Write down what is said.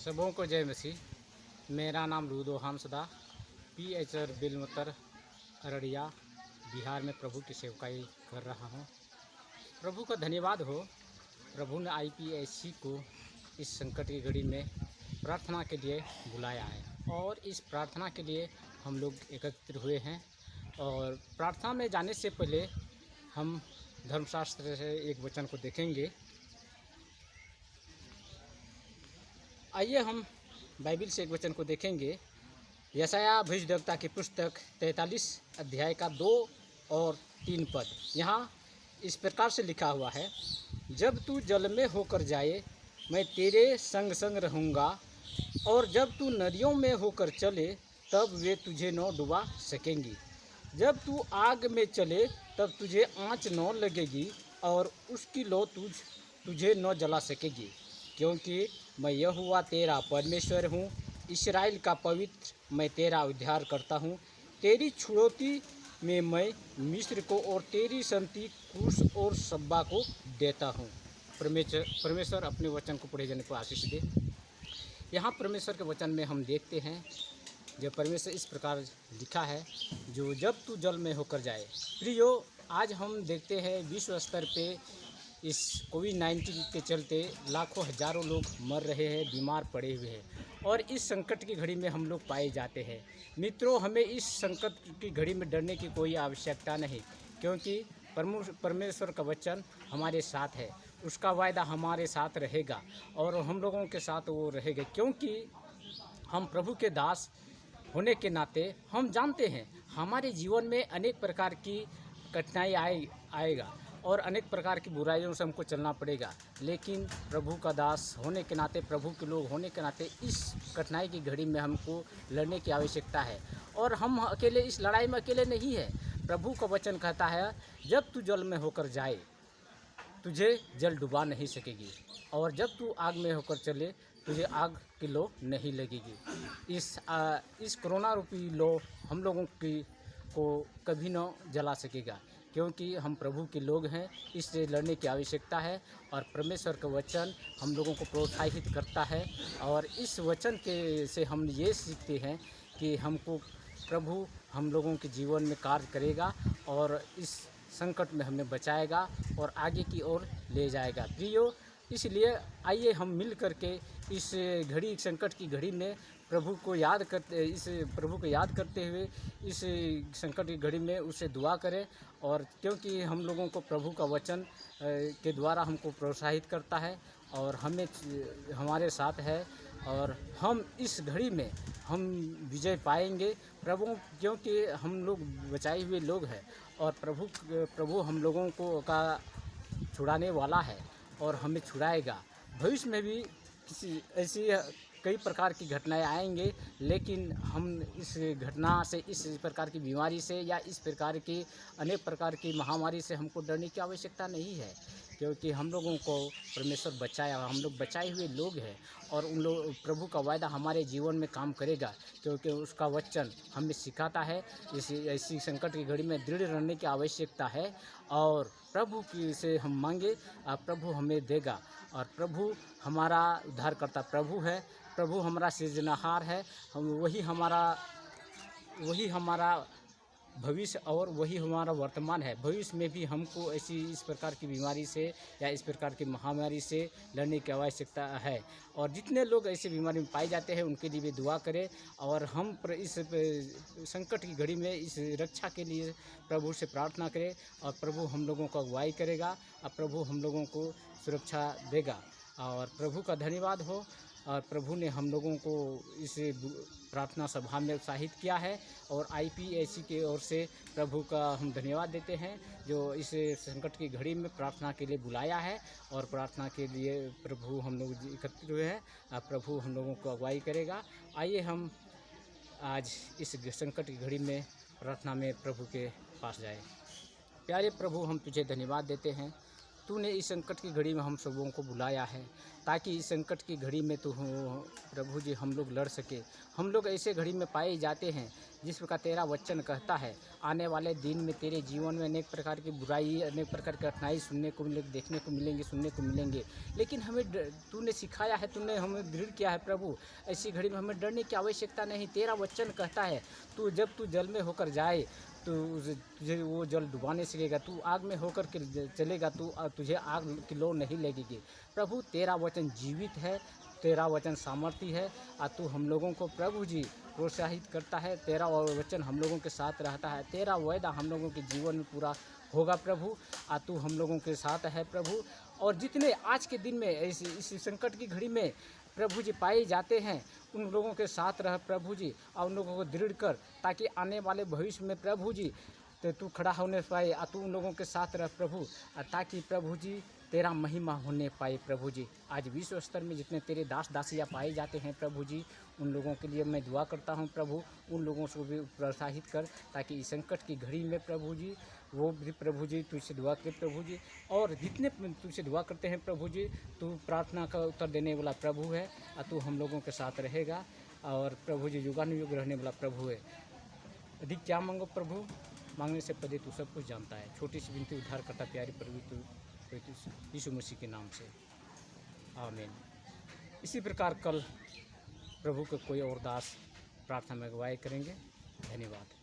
सबों को जय मसीह। मेरा नाम लूदो हमसदा PHR बिलमतर अररिया बिहार में प्रभु की सेवकाई कर रहा हूँ। प्रभु का धन्यवाद हो। प्रभु ने IPHC को इस संकट की घड़ी में प्रार्थना के लिए बुलाया है और इस प्रार्थना के लिए हम लोग एकत्रित हुए हैं। और प्रार्थना में जाने से पहले हम धर्मशास्त्र से एक वचन को देखेंगे। आइए हम बाइबिल से एक वचन को देखेंगे। यशायाह भविष्यद्वक्ता की पुस्तक 43 अध्याय का 2 और 3 पद। यहाँ इस प्रकार से लिखा हुआ है, जब तू जल में होकर जाए मैं तेरे संग संग रहूँगा, और जब तू नदियों में होकर चले तब वे तुझे न डुबा सकेंगी। जब तू आग में चले तब तुझे आँच न लगेगी और उसकी लौ तुझे न जला सकेगी, क्योंकि मैं यहोवा तेरा परमेश्वर हूँ, इस्राएल का पवित्र मैं तेरा उद्धार करता हूँ। तेरी छुड़ौती में मैं मिस्र को और तेरी संति कूश और सब्बा को देता हूँ। परमेश्वर अपने वचन को पढ़े जाने को आशीष दे। यहाँ परमेश्वर के वचन में हम देखते हैं, जब परमेश्वर इस प्रकार लिखा है, जो जब तू जल में होकर जाए। प्रियो, आज हम देखते हैं विश्व स्तर पे इस कोविड-19 के चलते लाखों हजारों लोग मर रहे हैं, बीमार पड़े हुए हैं, और इस संकट की घड़ी में हम लोग पाए जाते हैं। मित्रों, हमें इस संकट की घड़ी में डरने की कोई आवश्यकता नहीं, क्योंकि परमेश्वर का वचन हमारे साथ है, उसका वायदा हमारे साथ रहेगा और हम लोगों के साथ वो रहेगा। क्योंकि हम प्रभु के दास होने के नाते हम जानते हैं हमारे जीवन में अनेक प्रकार की कठिनाई आएगा और अनेक प्रकार की बुराइयों से हमको चलना पड़ेगा, लेकिन प्रभु का दास होने के नाते, प्रभु के लोग होने के नाते इस कठिनाई की घड़ी में हमको लड़ने की आवश्यकता है। और हम अकेले इस लड़ाई में अकेले नहीं है। प्रभु का वचन कहता है, जब तू जल में होकर जाए तुझे जल डुबा नहीं सकेगी, और जब तू आग में होकर चले तुझे आग की लौ नहीं लगेगी। इस कोरोना रूपी लौ हम लोगों को कभी न जला सकेगा, क्योंकि हम प्रभु के लोग हैं। इससे लड़ने की आवश्यकता है और परमेश्वर का वचन हम लोगों को प्रोत्साहित करता है। और इस वचन से हम ये सीखते हैं कि हमको प्रभु हम लोगों के जीवन में कार्य करेगा और इस संकट में हमें बचाएगा और आगे की ओर ले जाएगा। प्रियो, इसलिए आइए हम मिल करके इस संकट की घड़ी में प्रभु को याद करते हुए इस संकट की घड़ी में उसे दुआ करें। और क्योंकि हम लोगों को प्रभु का वचन के द्वारा हमको प्रोत्साहित करता है और हमारे साथ है, और हम इस घड़ी में हम विजय पाएंगे क्योंकि हम लोग बचाए हुए लोग हैं और प्रभु हम लोगों को का छुड़ाने वाला है और हमें छुड़ाएगा। भविष्य में भी ऐसी कई प्रकार की घटनाएं आएंगे, लेकिन हम इस घटना से, इस प्रकार की बीमारी से या इस प्रकार की अनेक प्रकार की महामारी से हमको डरने की आवश्यकता नहीं है, क्योंकि हम लोगों को परमेश्वर बचाया, हम लोग बचाए हुए लोग हैं और प्रभु का वायदा हमारे जीवन में काम करेगा, क्योंकि उसका वचन हमें सिखाता है। ऐसी संकट की घड़ी में दृढ़ रहने की आवश्यकता है और प्रभु से हम मांगे, प्रभु हमें देगा। और प्रभु हमारा उद्धारकर्ता प्रभु है, प्रभु हमारा सृजनहार है, वही हमारा भविष्य और वही हमारा वर्तमान है। भविष्य में भी हमको इस प्रकार की बीमारी से या इस प्रकार की महामारी से लड़ने की आवश्यकता है। और जितने लोग ऐसे बीमारी में पाए जाते हैं उनके लिए भी दुआ करें, और हम इस संकट की घड़ी में इस रक्षा के लिए प्रभु से प्रार्थना करें, और प्रभु हम लोगों को अगुवाई करेगा और प्रभु हम लोगों को सुरक्षा देगा। और प्रभु का धन्यवाद हो। और प्रभु ने हम लोगों को इस प्रार्थना सभा में उत्साहित किया है, और IPHC की ओर से प्रभु का हम धन्यवाद देते हैं, जो इस संकट की घड़ी में प्रार्थना के लिए बुलाया है। और प्रार्थना के लिए प्रभु हम लोग एकत्रित हुए हैं, प्रभु हम लोगों को अगुवाई करेगा। आइए हम आज इस संकट की घड़ी में प्रार्थना में प्रभु के पास जाए। प्यारे प्रभु, हम तुझे धन्यवाद देते हैं तूने इस संकट की घड़ी में हम सबों को बुलाया है, ताकि इस संकट की घड़ी में तो प्रभु जी हम लोग लड़ सके। हम लोग ऐसे घड़ी में पाए जाते हैं जिस प्रकार तेरा वचन कहता है, आने वाले दिन में तेरे जीवन में अनेक प्रकार की बुराई, अनेक प्रकार की कठिनाई सुनने को मिलेगी, देखने को मिलेंगे, सुनने को मिलेंगे। लेकिन हमें तूने सिखाया है, तूने हमें दृढ़ किया है प्रभु, ऐसी घड़ी में हमें डरने की आवश्यकता नहीं। तेरा वचन कहता है जब तू जल में होकर जाए तो तुझे वो जल डुबाने सकेगा, तू आग में होकर के चलेगा तुझे आग की लौ नहीं लगेगी। प्रभु तेरा वचन जीवित है, तेरा वचन सामर्थ्य है, और तू हम लोगों को प्रभु जी प्रोत्साहित करता है। तेरा वचन हम लोगों के साथ रहता है, तेरा वायदा हम लोगों के जीवन में पूरा होगा प्रभु, और तू हम लोगों के साथ है प्रभु। और जितने आज के दिन में इस संकट की घड़ी में प्रभु जी पाए जाते हैं, उन लोगों के साथ रह प्रभु जी, और उन लोगों को दृढ़ कर, ताकि आने वाले भविष्य में प्रभु जी तो तू खड़ा होने पाए, और तू उन लोगों के साथ रह प्रभु, ताकि प्रभु जी तेरा महिमा होने पाए प्रभु जी। आज विश्व स्तर में जितने तेरे दास दासियाँ पाए जाते हैं प्रभु जी, उन लोगों के लिए मैं दुआ करता हूँ प्रभु, उन लोगों को भी प्रोत्साहित कर, ताकि इस संकट की घड़ी में प्रभु जी वो भी प्रभु जी तुझसे दुआ करे प्रभु जी। और जितने तुझसे दुआ करते हैं प्रभु जी, तू प्रार्थना का उत्तर देने वाला प्रभु है, और तू हम लोगों के साथ रहेगा, और प्रभु जी युगानुयुग रहने वाला प्रभु है। अधिक क्या मांगो प्रभु, मांगने से पहले तू सब कुछ जानता है। छोटी सी विनती उद्धार करता प्यारी प्रभु तू यीशु मसीह के नाम से, आमीन। इसी प्रकार कल प्रभु के कोई और दास प्रार्थना में अगुवाई करेंगे। धन्यवाद।